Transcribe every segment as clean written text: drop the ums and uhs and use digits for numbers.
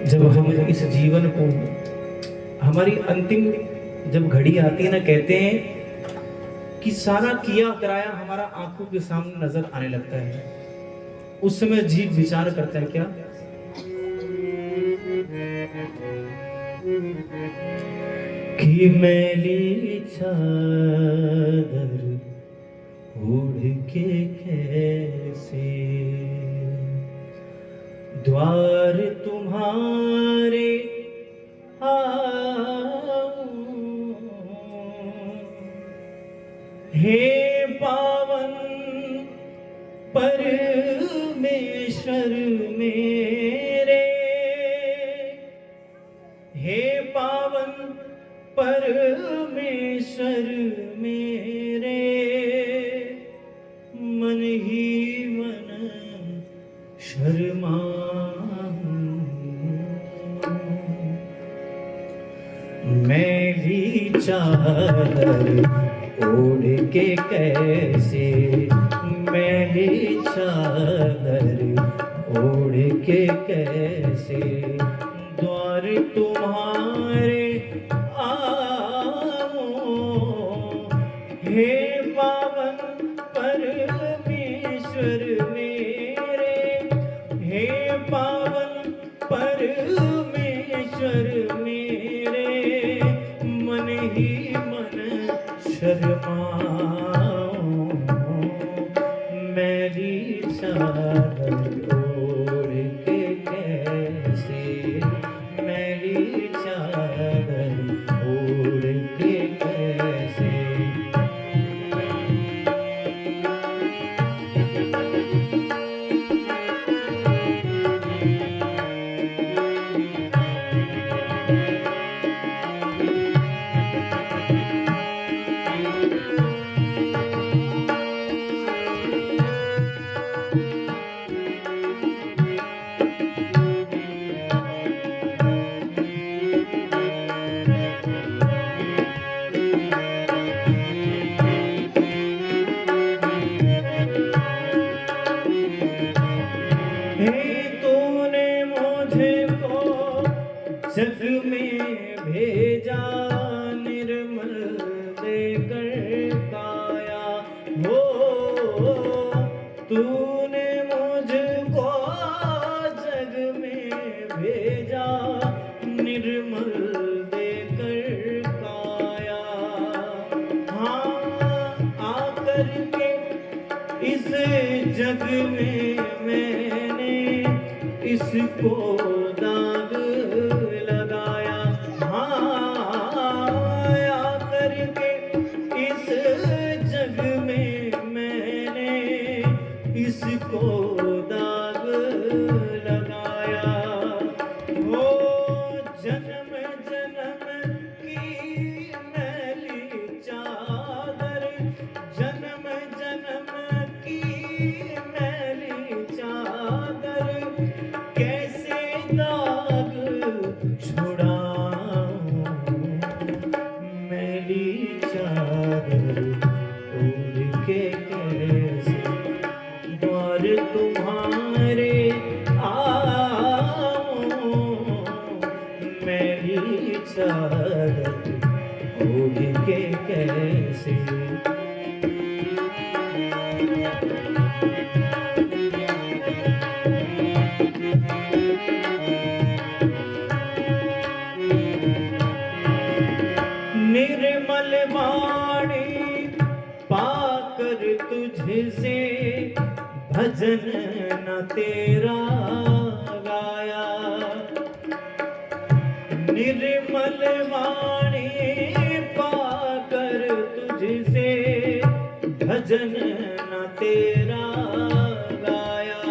जब हम इस जीवन को, हमारी अंतिम जब घड़ी आती है ना, कहते हैं कि सारा किया कराया हमारा आंखों के सामने नजर आने लगता है, उस समय जीव विचार करता है क्या कि मैली चादर ओढ़ के कैसे द्वार तुम्हारे आऊं, हे पावन परमेश्वर मेरे, हे पावन परमेश्वर मेरे, मन ही मन शर्माऊं, मैली चादर ओढ़ के कैसे, मैली चादर ओढ़ के कैसे द्वार तुम्हारे आओ, हे पावन परमेश्वर मेरे, हे पावन परमेश्वर मेरे, मन ही मन शर्माऊं, मैली चादर ओढ़ के कैसे, मैली चादर ओढ़ के कैसे। तूने मुझे को जग में भेजा निर्मल देकर काया हो, तूने मुझको जग में भेजा निर्मल देकर काया, हाँ आकर के इस जग में मैंने इसको दाग लगाया, हाँ आकर के इस जग में मैंने इसको दाग लगाया, हो जन्म जन्म की मैली चादर, जन्म जन्म की मैली चादर कैसे दाग छुड़ाऊं, मैली चादर ओढ़ के कैसे द्वार तुम्हारे आऊं, मैली चादर ओढ़ के कैसे। निर्मल वाणी पाकर तुझसे भजन न तेरा गाया, निर्मल वाणी पाकर तुझसे भजन न तेरा गाया,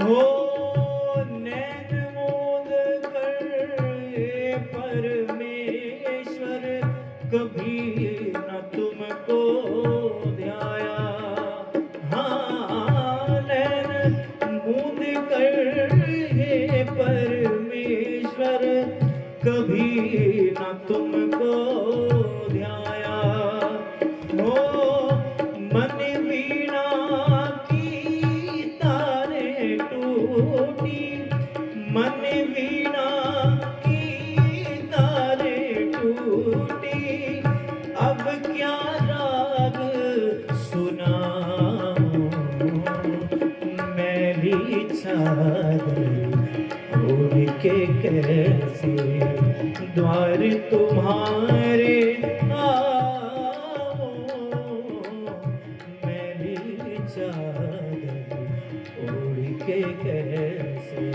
हो नैन मूंद कर परमेश्वर कभी न तुमको ध्याया, हाँ नैन मूंद कर हे परमेश्वर कभी न तुमको ध्याया, हो मन वीणा की तारे टूटी, मन वीणा चादर ओढ़ के कैसे द्वार तुम्हारे आओ, मैली चादर ओढ़ के कैसे।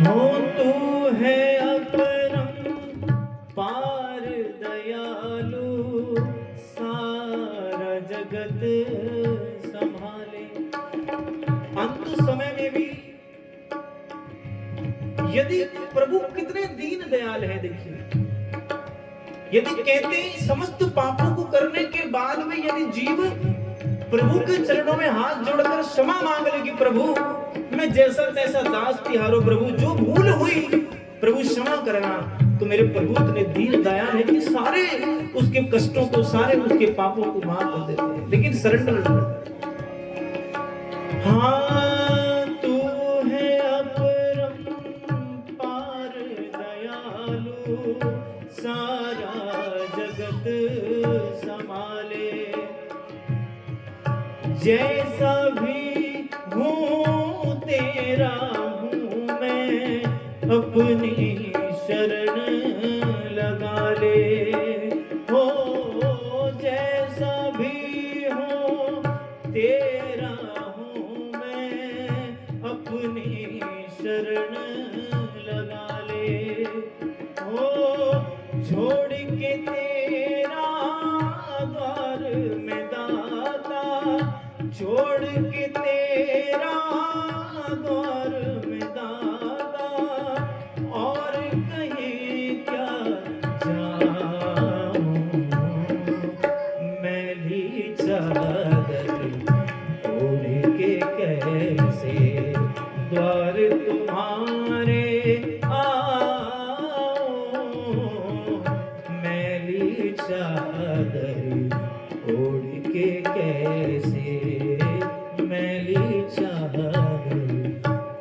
हो तू है अपरम पार दयालु, सारा जगत संभाले। अंत समय में भी यदि प्रभु कितने दीन दयाल है, देखिए, यदि कहते हैं समस्त पापों को करने के बाद में यदि जीव प्रभु के चरणों में हाथ जोड़कर क्षमा मांग ले कि प्रभु मैं जैसा तैसा दास तिहारो, प्रभु जो भूल हुई प्रभु क्षमा करना, तो मेरे प्रभु इतने दीन दयाल है कि सारे उसके कष्टों को, सारे उसके पापों को माफ कर देते हैं। लेकिन सरेंडर, हाँ तू है अपरम पार दयालु, सारा जगत संभाले। जैसा भी हूँ तेरा हूँ मैं, अपनी शरण लगा ले। हो जैसा भी हूँ तेरा हूँ मैं, अपनी शरण लगा ले। हो छोड़ के तेरा द्वार में दाता, छोड़ के तेरा द्वार में दाता, और कहीं क्या जाऊं, मैली चादर ओढ़ के कैसे द्वार तुम्हारे आओ, मैली चादर ओढ़ के कैसे, मैली चादर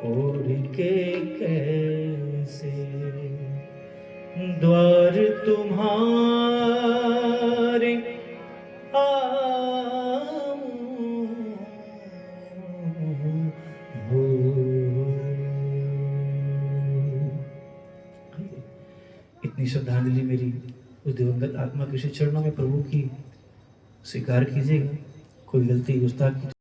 ओढ़ के कैसे द्वार तुम्हारे आऊं हो। इतनी श्रद्धांजलि मेरी उस दिवंगत आत्मा के चरणों में प्रभु की स्वीकार कीजिएगा। कोई गलती गुस्ताखी